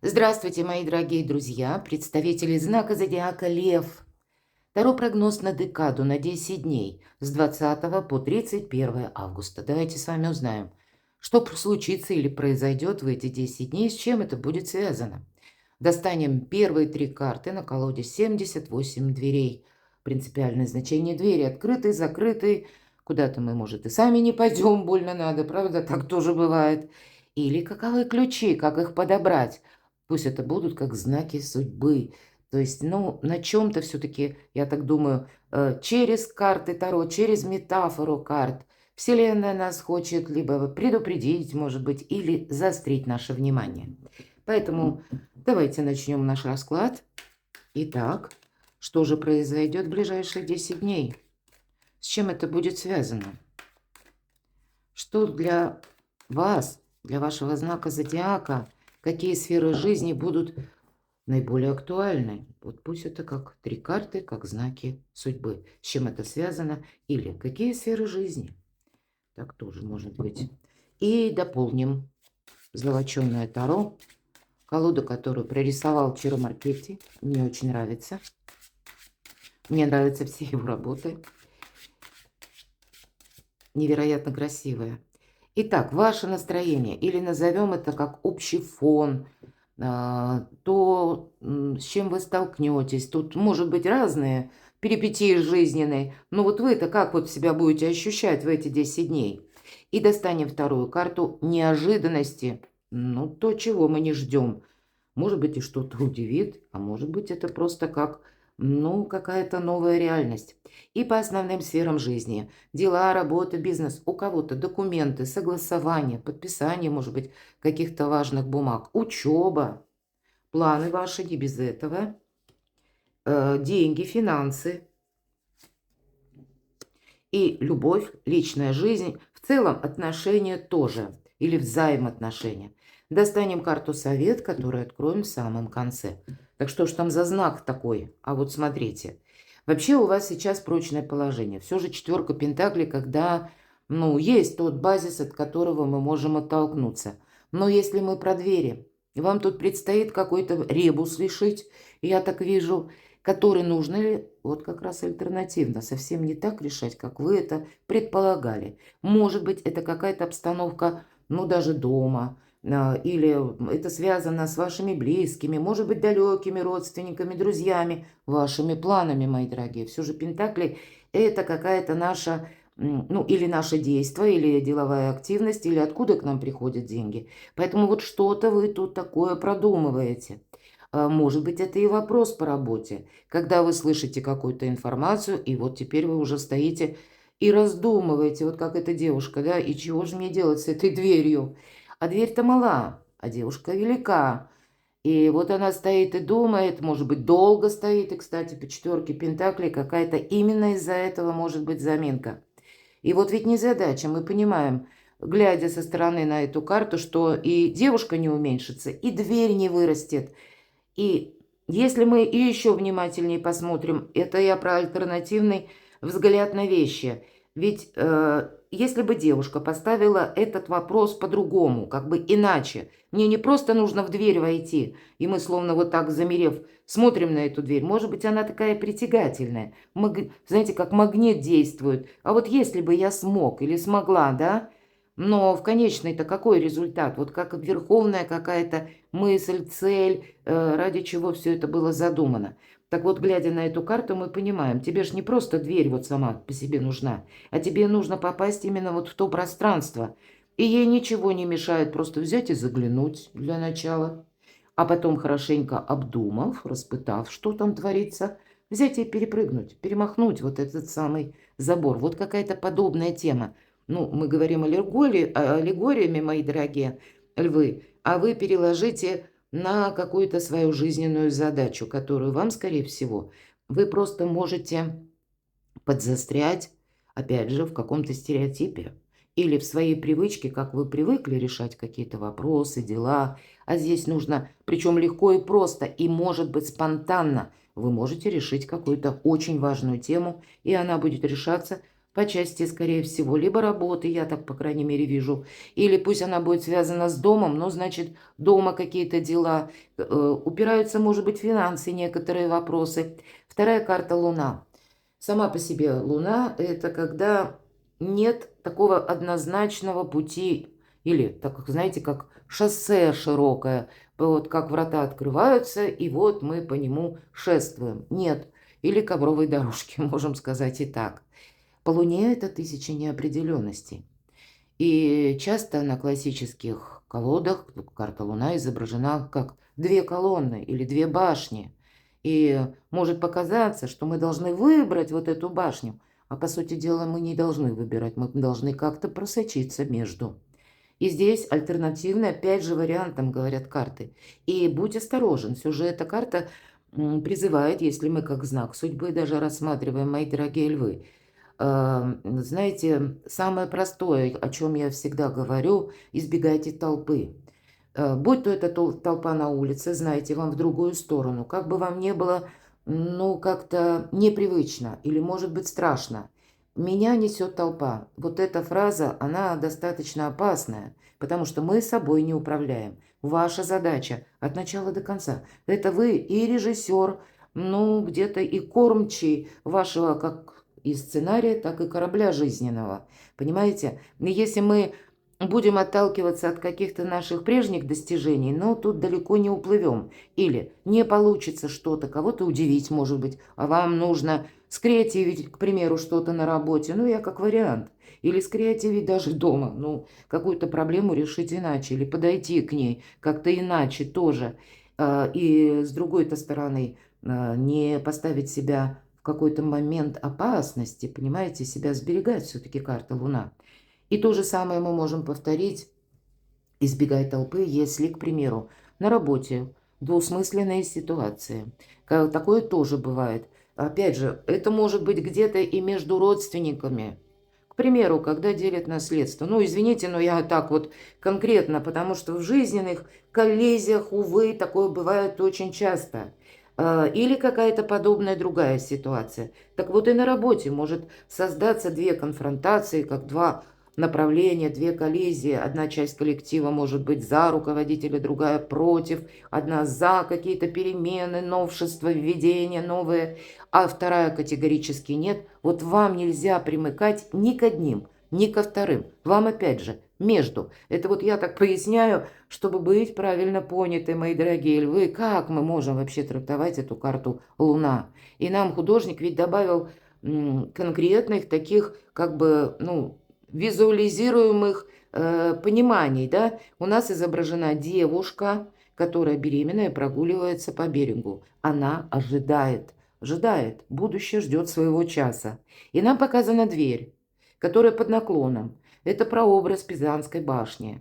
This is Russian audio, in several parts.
Здравствуйте, мои дорогие друзья, представители знака зодиака Лев. Таро прогноз на декаду на 10 дней с 20 по 31 августа. Давайте с вами узнаем, что случится или произойдет в эти 10 дней, с чем это будет связано. Достанем первые три карты на колоде 78 дверей. Принципиальное значение двери: открытый, закрытый. Куда-то мы, может, и сами не пойдем, больно надо, правда? Так тоже бывает. Или каковы ключи, как их подобрать? Пусть это будут как знаки судьбы. То есть, ну, на чем-то все-таки, я так думаю, через карты Таро, через метафору карт, Вселенная нас хочет либо предупредить, может быть, или заострить наше внимание. Поэтому давайте начнем наш расклад. Итак, что же произойдет в ближайшие 10 дней? С чем это будет связано? Что для вас, для вашего знака зодиака, какие сферы жизни будут наиболее актуальны? Вот пусть это как три карты, как знаки судьбы. С чем это связано? Или какие сферы жизни? Так тоже может быть. И дополним золоченое Таро. Колоду, которую прорисовал Чиро Маркетти. Мне очень нравится. Мне нравятся все его работы. Невероятно красивая. Итак, ваше настроение, или назовем это как общий фон, то, с чем вы столкнетесь. Тут может быть разные перипетии жизненные, но вот вы-то как вот себя будете ощущать в эти 10 дней? И достанем вторую карту неожиданности, ну, то, чего мы не ждем. Может быть, и что-то удивит, а может быть, это просто как, ну, какая-то новая реальность. И по основным сферам жизни: дела, работа, бизнес, у кого-то документы, согласование, подписание, может быть, каких-то важных бумаг, учеба, планы ваши, не без этого, деньги, финансы и любовь, личная жизнь, в целом отношения тоже, или взаимоотношения. Достанем карту совет, которую откроем в самом конце. Так что ж там за знак такой? А вот смотрите. Вообще у вас сейчас прочное положение. Все же четверка пентаклей, когда, ну, есть тот базис, от которого мы можем оттолкнуться. Но если мы про двери, вам тут предстоит какой-то ребус решить, я так вижу, который нужно ли вот как раз альтернативно, совсем не так решать, как вы это предполагали. Может быть, это какая-то обстановка, ну, даже дома, или это связано с вашими близкими, может быть, далекими родственниками, друзьями, вашими планами, мои дорогие. Все же Пентакли – это какая-то наша, ну, или наше действие, или деловая активность, или откуда к нам приходят деньги. Поэтому вот что-то вы тут такое продумываете. Может быть, это и вопрос по работе, когда вы слышите какую-то информацию, и вот теперь вы уже стоите и раздумываете, вот как эта девушка, да, и чего же мне делать с этой дверью? А дверь-то мала, а девушка велика. И вот она стоит и думает, может быть, долго стоит, и, кстати, по четверке пентаклей какая-то именно из-за этого может быть заминка. И вот ведь не задача, мы понимаем, глядя со стороны на эту карту, что и девушка не уменьшится, и дверь не вырастет. И если мы и еще внимательнее посмотрим, это я про альтернативный взгляд на вещи. Ведь если бы девушка поставила этот вопрос по-другому, как бы иначе, мне не просто нужно в дверь войти, и мы словно вот так замерев смотрим на эту дверь, может быть, она такая притягательная, знаете, как магнит действует. А вот если бы я смог или смогла, да, но в конечный-то какой результат? Вот как верховная какая-то мысль, цель, ради чего все это было задумано. Так вот, глядя на эту карту, мы понимаем, тебе же не просто дверь вот сама по себе нужна, а тебе нужно попасть именно вот в то пространство. И ей ничего не мешает просто взять и заглянуть для начала, а потом, хорошенько обдумав, распытав, что там творится, взять и перепрыгнуть, перемахнуть вот этот самый забор. Вот какая-то подобная тема. Ну, мы говорим аллегориями, мои дорогие львы, а вы переложите на какую-то свою жизненную задачу, которую вам, скорее всего, вы просто можете подзастрять, опять же, в каком-то стереотипе или в своей привычке, как вы привыкли решать какие-то вопросы, дела. А здесь нужно, причем легко и просто, и может быть спонтанно, вы можете решить какую-то очень важную тему, и она будет решаться по части, скорее всего, либо работы, я так, по крайней мере, вижу, или пусть она будет связана с домом, но, значит, дома какие-то дела, упираются, может быть, финансы, некоторые вопросы. Вторая карта Луна. Сама по себе Луна – это когда нет такого однозначного пути, или, так как, знаете, как шоссе широкое, вот как врата открываются, и вот мы по нему шествуем. Нет. Или ковровой дорожки, можем сказать и так. По Луне это 1000 неопределенностей. И часто на классических колодах карта Луна изображена как две колонны или две башни. И может показаться, что мы должны выбрать вот эту башню, а по сути дела мы не должны выбирать, мы должны как-то просочиться между. И здесь альтернативный, опять же, вариантом, говорят карты. И будь осторожен, все же эта карта призывает, если мы как знак судьбы даже рассматриваем, мои дорогие львы, знаете, самое простое, о чем я всегда говорю, избегайте толпы. Будь то это толпа на улице, знаете, вам в другую сторону, как бы вам не было, ну, как-то непривычно или, может быть, страшно. Меня несет толпа. Вот эта фраза, она достаточно опасная, потому что мы собой не управляем. Ваша задача от начала до конца. Это вы и режиссер, ну, где-то и кормчий вашего как и сценария, так и корабля жизненного. Понимаете? И если мы будем отталкиваться от каких-то наших прежних достижений, но тут далеко не уплывем. Или не получится что-то, кого-то удивить, может быть, а вам нужно скреативить, к примеру, что-то на работе. Ну, я как вариант. Или скреативить даже дома. Ну, какую-то проблему решить иначе. Или подойти к ней как-то иначе тоже. И с другой-то стороны, не поставить себя в какой-то момент опасности, понимаете, себя сберегать все-таки карта Луна. И то же самое мы можем повторить, избегая толпы, если, к примеру, на работе двусмысленные ситуации. Такое тоже бывает. Опять же, это может быть где-то и между родственниками. К примеру, когда делят наследство. Ну, извините, но я так вот конкретно, потому что в жизненных коллизиях, увы, такое бывает очень часто. Или какая-то подобная другая ситуация. Так вот и на работе может создаться две конфронтации, как два направления, две коллизии. Одна часть коллектива может быть за руководителя, другая против. Одна за какие-то перемены, новшества, введения новые, а вторая категорически нет. Вот вам нельзя примыкать ни к одним, ни ко вторым. Вам опять же между. Это вот я так поясняю, чтобы быть правильно поняты, мои дорогие львы, как мы можем вообще трактовать эту карту Луна. И нам художник ведь добавил конкретных таких, как бы, ну, визуализируемых пониманий, да. У нас изображена девушка, которая беременная, прогуливается по берегу. Она ожидает, будущее ждет своего часа. И нам показана дверь, которая под наклоном. Это прообраз Пизанской башни.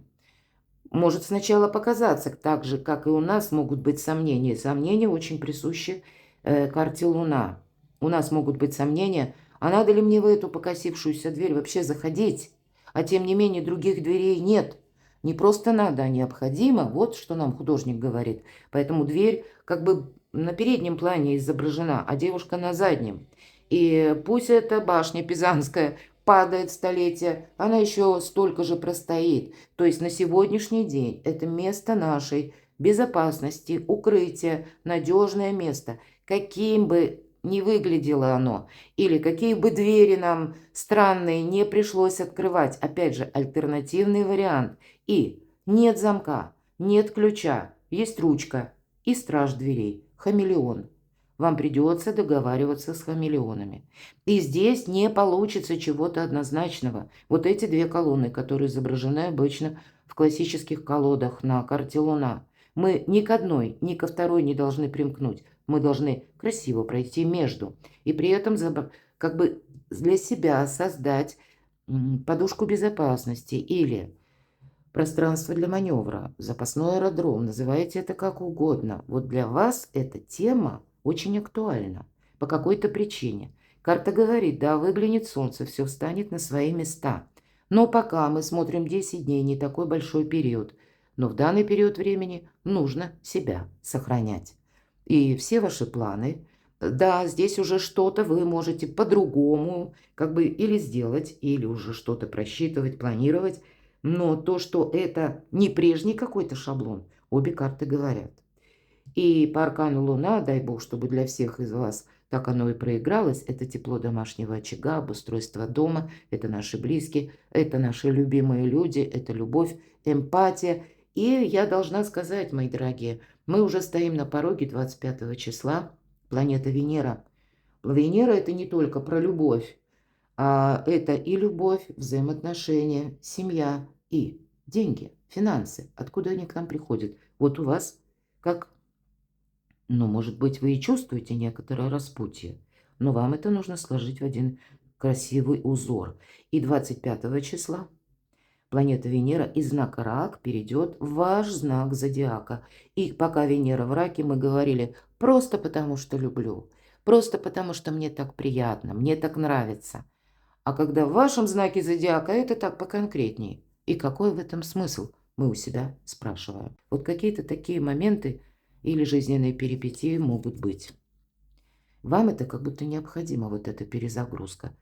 Может сначала показаться, так же, как и у нас, могут быть сомнения. Сомнения очень присущи карте Луна. У нас могут быть сомнения, а надо ли мне в эту покосившуюся дверь вообще заходить? А тем не менее других дверей нет. Не просто надо, а необходимо. Вот что нам художник говорит. Поэтому дверь как бы на переднем плане изображена, а девушка на заднем. И пусть эта башня Пизанская падает столетия, она еще столько же простоит. То есть на сегодняшний день это место нашей безопасности, укрытия, надежное место. Каким бы ни выглядело оно, или какие бы двери нам странные не пришлось открывать, опять же, альтернативный вариант. И нет замка, нет ключа, есть ручка и страж дверей, хамелеон. Вам придется договариваться с хамелеонами. И здесь не получится чего-то однозначного. Вот эти две колонны, которые изображены обычно в классических колодах на карте Луна. Мы ни к одной, ни ко второй не должны примкнуть. Мы должны красиво пройти между. И при этом как бы для себя создать подушку безопасности или пространство для маневра, запасной аэродром, называйте это как угодно. Вот для вас эта тема очень актуальна по какой-то причине. Карта говорит, да, выглянет солнце, все встанет на свои места. Но пока мы смотрим 10 дней, не такой большой период. Но в данный период времени нужно себя сохранять. И все ваши планы, Да, здесь уже что-то вы можете по-другому как бы или сделать, или уже что-то просчитывать, планировать. Но то, что это не прежний какой-то шаблон, обе карты говорят. И по аркану Луна, дай бог, чтобы для всех из вас так оно и проигралось, это тепло домашнего очага, обустройство дома, это наши близкие, это наши любимые люди, это любовь, эмпатия. И я должна сказать, мои дорогие, мы уже стоим на пороге 25 числа, планета Венера. Венера – это не только про любовь, а это и любовь, взаимоотношения, семья и деньги, финансы. Откуда они к нам приходят? Вот у вас как, ну, может быть, вы и чувствуете некоторое распутье, но вам это нужно сложить в один красивый узор. И 25 числа планета Венера из знака Рак перейдет в ваш знак зодиака. И пока Венера в Раке, мы говорили, просто потому что люблю, просто потому что мне так приятно, мне так нравится. А когда в вашем знаке зодиака, это так поконкретней. И какой в этом смысл? Мы у себя спрашиваем. Вот какие-то такие моменты или жизненные перипетии могут быть. Вам это как будто необходимо, вот эта перезагрузка.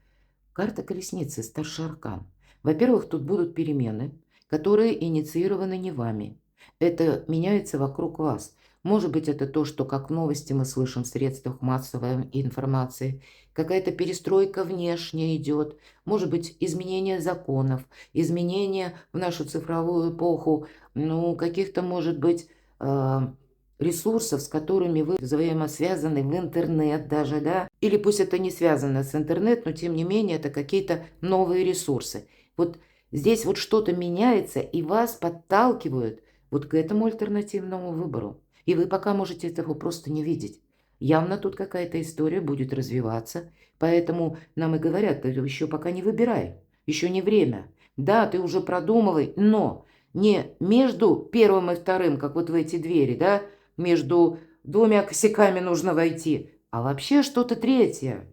Карта колесницы, старший аркан. Во-первых, тут будут перемены, которые инициированы не вами. Это меняется вокруг вас. Может быть, это то, что как новости мы слышим в средствах массовой информации, какая-то перестройка внешне идет, может быть, изменение законов, изменения в нашу цифровую эпоху, ну, каких-то, может быть, ресурсов, с которыми вы взаимосвязаны в интернет даже, да, или пусть это не связано с интернет, но тем не менее это какие-то новые ресурсы. Вот здесь вот что-то меняется и вас подталкивают вот к этому альтернативному выбору. И вы пока можете этого просто не видеть. Явно тут какая-то история будет развиваться, поэтому нам и говорят, ты еще пока не выбирай, еще не время. Да, ты уже продумывай, но не между первым и вторым, как вот в эти двери, да, между двумя косяками нужно войти, а вообще что-то третье.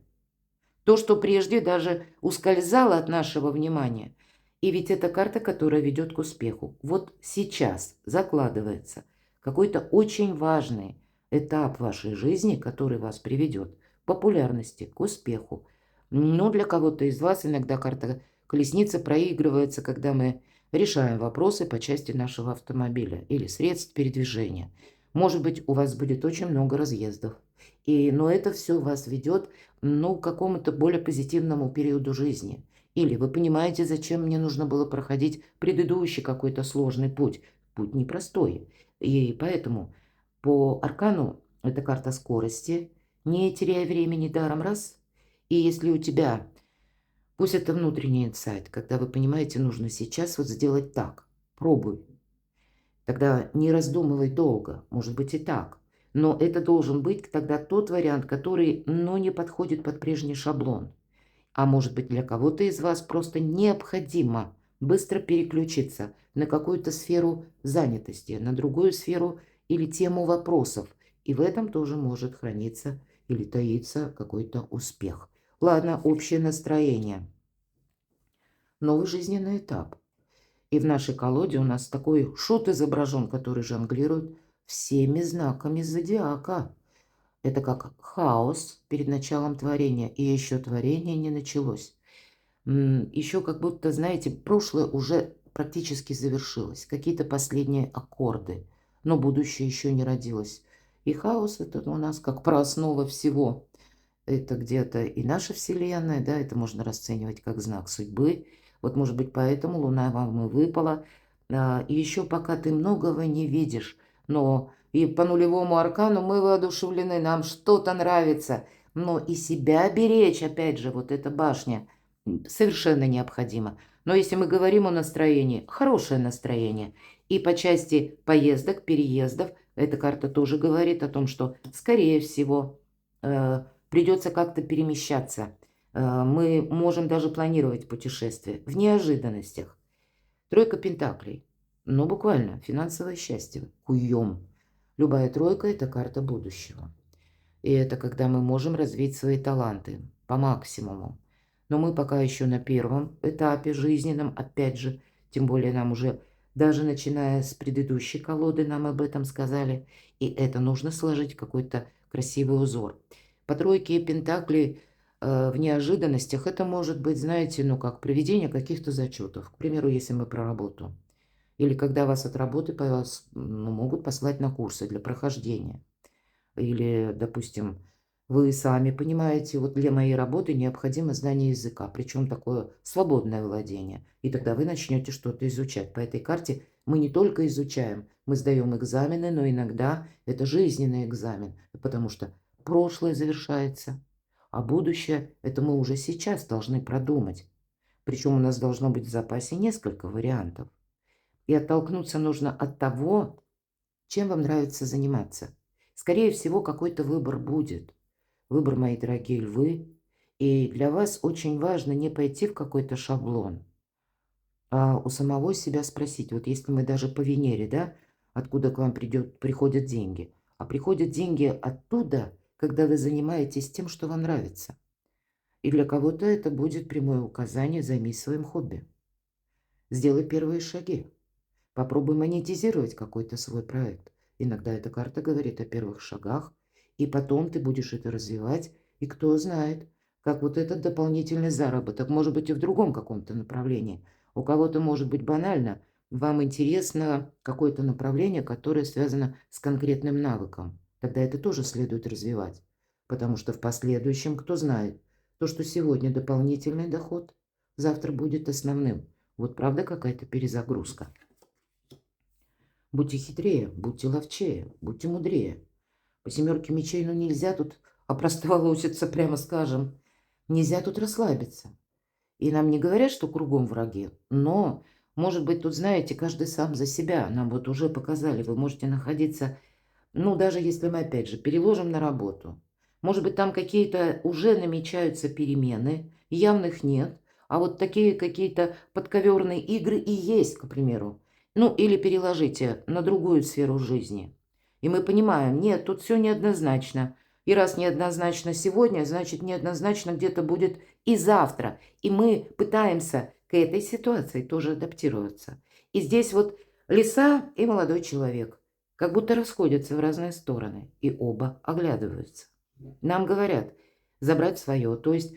То, что прежде даже ускользало от нашего внимания. И ведь это карта, которая ведет к успеху. Вот сейчас закладывается какой-то очень важный этап вашей жизни, который вас приведет к популярности, к успеху. Но для кого-то из вас иногда карта колесницы проигрывается, когда мы решаем вопросы по части нашего автомобиля или средств передвижения. Может быть, у вас будет очень много разъездов. Но это все вас ведет, ну, к какому-то более позитивному периоду жизни. Или вы понимаете, зачем мне нужно было проходить предыдущий какой-то сложный путь. Путь непростой. И поэтому по аркану это карта скорости. Не теряя времени даром, раз. И если у тебя, пусть это внутренний инсайт, когда вы понимаете, нужно сейчас вот сделать так. Пробуй. Тогда не раздумывай долго, может быть и так. Но это должен быть тогда тот вариант, который, ну, не подходит под прежний шаблон. А может быть, для кого-то из вас просто необходимо быстро переключиться на какую-то сферу занятости, на другую сферу или тему вопросов. И в этом тоже может храниться или таиться какой-то успех. Ладно, общее настроение. Новый жизненный этап. И в нашей колоде у нас такой шут изображен, который жонглирует всеми знаками зодиака. Это как хаос перед началом творения, и еще творение не началось. Еще как будто, знаете, прошлое уже практически завершилось, какие-то последние аккорды, но будущее еще не родилось. И хаос – это у нас как прооснова всего. Это где-то и наша Вселенная, да, это можно расценивать как знак судьбы. Вот, может быть, поэтому Луна вам и выпала. И еще пока ты многого не видишь, но и по нулевому аркану мы воодушевлены, нам что-то нравится. Но и себя беречь, опять же, вот эта башня, совершенно необходимо. Но если мы говорим о настроении, хорошее настроение. И по части поездок, переездов, эта карта тоже говорит о том, что, скорее всего, придется как-то перемещаться. Мы можем даже планировать путешествие в неожиданностях. Тройка пентаклей. Ну, буквально, финансовое счастье. Куем. Любая тройка – это карта будущего. И это когда мы можем развить свои таланты по максимуму. Но мы пока еще на первом этапе жизненном, опять же, тем более нам уже, даже начиная с предыдущей колоды, нам об этом сказали. И это нужно сложить в какой-то красивый узор. По тройке пентаклей в неожиданностях это может быть, знаете, ну как проведение каких-то зачетов. К примеру, если мы про работу. Или когда вас от работы ну, могут послать на курсы для прохождения. Или, допустим, вы сами понимаете, вот для моей работы необходимо знание языка, причем такое свободное владение. И тогда вы начнете что-то изучать. По этой карте мы не только изучаем, мы сдаем экзамены, но иногда это жизненный экзамен, потому что прошлое завершается, а будущее это мы уже сейчас должны продумать. Причем у нас должно быть в запасе несколько вариантов. И оттолкнуться нужно от того, чем вам нравится заниматься. Скорее всего, какой-то выбор будет. Выбор, мои дорогие львы. И для вас очень важно не пойти в какой-то шаблон, а у самого себя спросить. Вот если мы даже по Венере, да, откуда к вам приходят деньги. А приходят деньги оттуда, когда вы занимаетесь тем, что вам нравится. И для кого-то это будет прямое указание «займись своим хобби». Сделай первые шаги. Попробуй монетизировать какой-то свой проект. Иногда эта карта говорит о первых шагах, и потом ты будешь это развивать, и кто знает, как вот этот дополнительный заработок, может быть, и в другом каком-то направлении. У кого-то может быть банально, вам интересно какое-то направление, которое связано с конкретным навыком. Тогда это тоже следует развивать, потому что в последующем, кто знает, то, что сегодня дополнительный доход, завтра будет основным. Вот правда какая-то перезагрузка. Будьте хитрее, будьте ловчее, будьте мудрее. По семерке мечей, ну нельзя тут опростоволоситься, прямо скажем. Нельзя тут расслабиться. И нам не говорят, что кругом враги, но, может быть, тут, знаете, каждый сам за себя. Нам вот уже показали, вы можете находиться, ну, даже если мы, опять же, переложим на работу. Может быть, там какие-то уже намечаются перемены, явных нет, а вот такие какие-то подковерные игры и есть, к примеру. Ну, или переложите на другую сферу жизни. И мы понимаем, нет, тут все неоднозначно. И раз неоднозначно сегодня, значит неоднозначно где-то будет и завтра. И мы пытаемся к этой ситуации тоже адаптироваться. И здесь вот лиса и молодой человек как будто расходятся в разные стороны, и оба оглядываются. Нам говорят забрать свое, то есть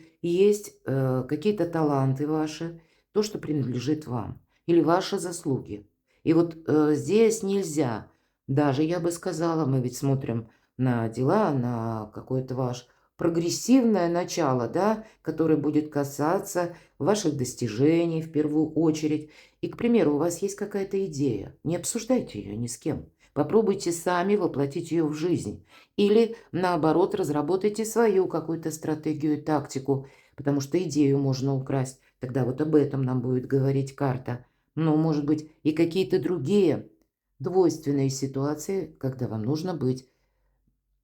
какие-то таланты ваши, то, что принадлежит вам, или ваши заслуги. И вот здесь нельзя, даже я бы сказала, мы ведь смотрим на дела, на какое-то ваше прогрессивное начало, да, которое будет касаться ваших достижений в первую очередь. И, к примеру, у вас есть какая-то идея, не обсуждайте ее ни с кем. Попробуйте сами воплотить ее в жизнь. Или, наоборот, разработайте свою какую-то стратегию и тактику, потому что идею можно украсть. Тогда вот об этом нам будет говорить карта. Но, может быть, и какие-то другие двойственные ситуации, когда вам нужно быть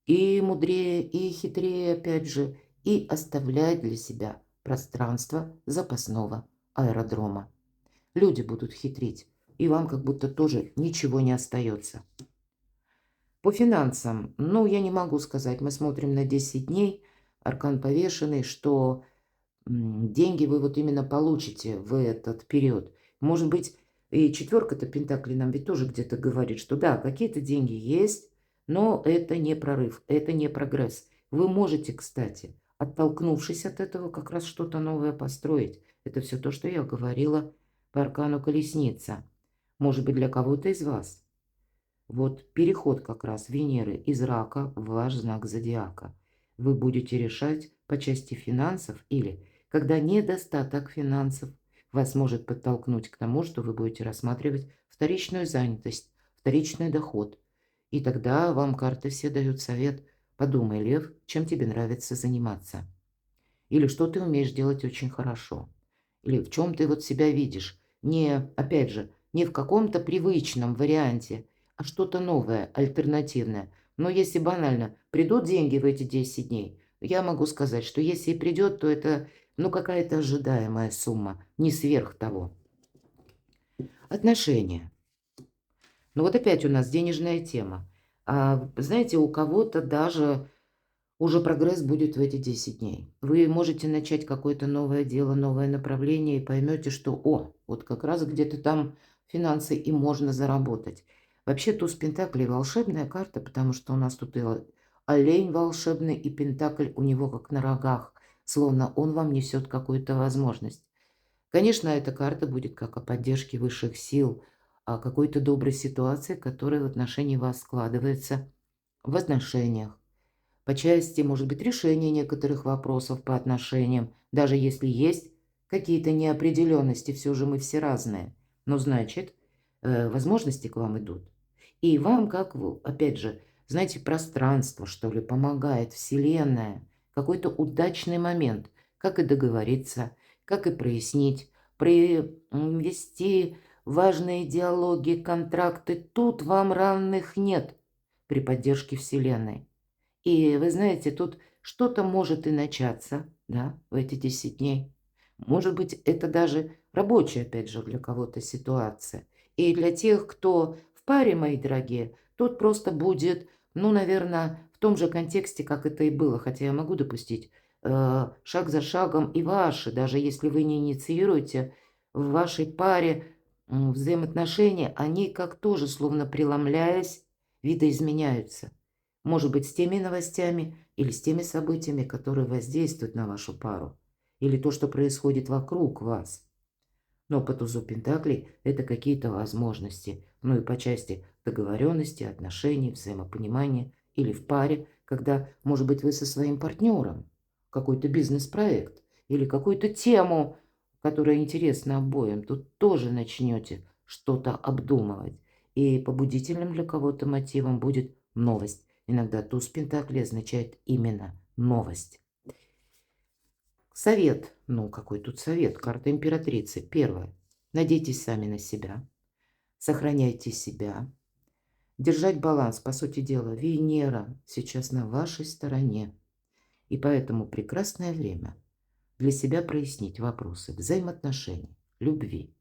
и мудрее, и хитрее, опять же, и оставлять для себя пространство запасного аэродрома. Люди будут хитрить, и вам как будто тоже ничего не остается. По финансам, ну, я не могу сказать, мы смотрим на 10 дней, аркан повешенный, что деньги вы вот именно получите в этот период. Может быть, и четверка-то пентаклей нам ведь тоже где-то говорит, что да, какие-то деньги есть, но это не прорыв, это не прогресс. Вы можете, кстати, оттолкнувшись от этого, как раз что-то новое построить. Это все то, что я говорила по аркану колесница. Может быть, для кого-то из вас. Вот переход как раз Венеры из Рака в ваш знак зодиака. Вы будете решать по части финансов или, когда недостаток финансов вас может подтолкнуть к тому, что вы будете рассматривать вторичную занятость, вторичный доход. И тогда вам карты все дают совет. Подумай, Лев, чем тебе нравится заниматься. Или что ты умеешь делать очень хорошо. Или в чем ты вот себя видишь. Не, опять же, не в каком-то привычном варианте, а что-то новое, альтернативное. Но если банально придут деньги в эти 10 дней, я могу сказать, что если и придет, то это ну какая-то ожидаемая сумма, не сверх того. Отношения. Ну вот опять у нас денежная тема. А, знаете, у кого-то даже уже прогресс будет в эти 10 дней. Вы можете начать какое-то новое дело, новое направление и поймете, что, о, вот как раз где-то там финансы и можно заработать. Вообще туз пентаклей волшебная карта, потому что у нас тут и олень волшебный и пентакль у него как на рогах, словно он вам несет какую-то возможность. Конечно, эта карта будет как о поддержке высших сил, о какой-то доброй ситуации, которая в отношении вас складывается в отношениях. По части, может быть, решения некоторых вопросов по отношениям, даже если есть какие-то неопределенности, все же мы все разные. Но значит, возможности к вам идут. И вам, как, опять же, знаете, пространство, что ли, помогает, Вселенная, какой-то удачный момент, как и договориться, как и прояснить, провести важные диалоги, контракты. Тут вам равных нет при поддержке Вселенной. И вы знаете, тут что-то может и начаться, да, в эти 10 дней. Может быть, это даже рабочая, опять же, для кого-то ситуация. И для тех, кто в паре, мои дорогие, тут просто будет, ну, наверное, в том же контексте, как это и было. Хотя я могу допустить шаг за шагом и ваши, даже если вы не инициируете в вашей паре взаимоотношения, они как тоже, словно преломляясь, видоизменяются. Может быть, с теми новостями или с теми событиями, которые воздействуют на вашу пару, или то, что происходит вокруг вас. Но по тузу Пентаклей это какие-то возможности, ну и по части договоренности, отношений, взаимопонимания, или в паре, когда, может быть, вы со своим партнером, какой-то бизнес-проект или какую-то тему, которая интересна обоим, тут тоже начнете что-то обдумывать. И побудительным для кого-то мотивом будет новость. Иногда туз Пентаклей означает именно новость. Совет. Ну, какой тут совет? Карта императрицы. Первое. Надейтесь сами на себя. Сохраняйте себя. Держать баланс. По сути дела, Венера сейчас на вашей стороне. И поэтому прекрасное время для себя прояснить вопросы взаимоотношений, любви.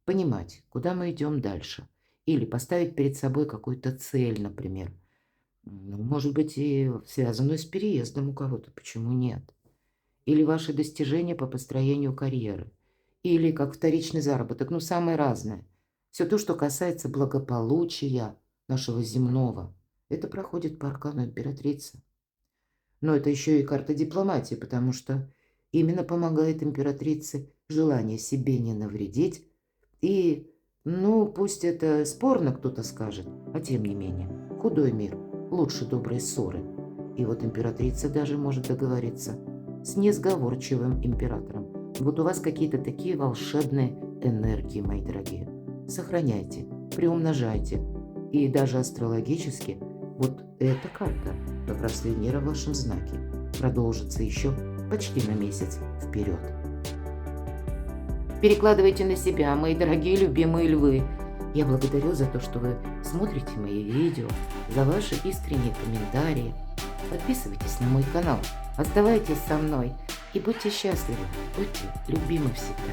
Понимать, куда мы идем дальше. Или поставить перед собой какую-то цель, например. Ну, может быть, и связанную с переездом у кого-то, почему нет? Или ваши достижения по построению карьеры, или как вторичный заработок, ну, самое разное. Все то, что касается благополучия нашего земного, это проходит по аркану императрицы. Но это еще и карта дипломатии, потому что именно помогает императрице желание себе не навредить. И, ну, пусть это спорно кто-то скажет, а тем не менее, худой мир лучше доброй ссоры. И вот императрица даже может договориться с несговорчивым императором. Вот у вас какие-то такие волшебные энергии, мои дорогие. Сохраняйте, приумножайте. И даже астрологически вот эта карта, как раз Венера в вашем знаке, продолжится еще почти на месяц вперед. Перекладывайте на себя, мои дорогие любимые львы. Я благодарю за то, что вы смотрите мои видео, за ваши искренние комментарии. Подписывайтесь на мой канал, оставайтесь со мной и будьте счастливы, будьте любимы всегда.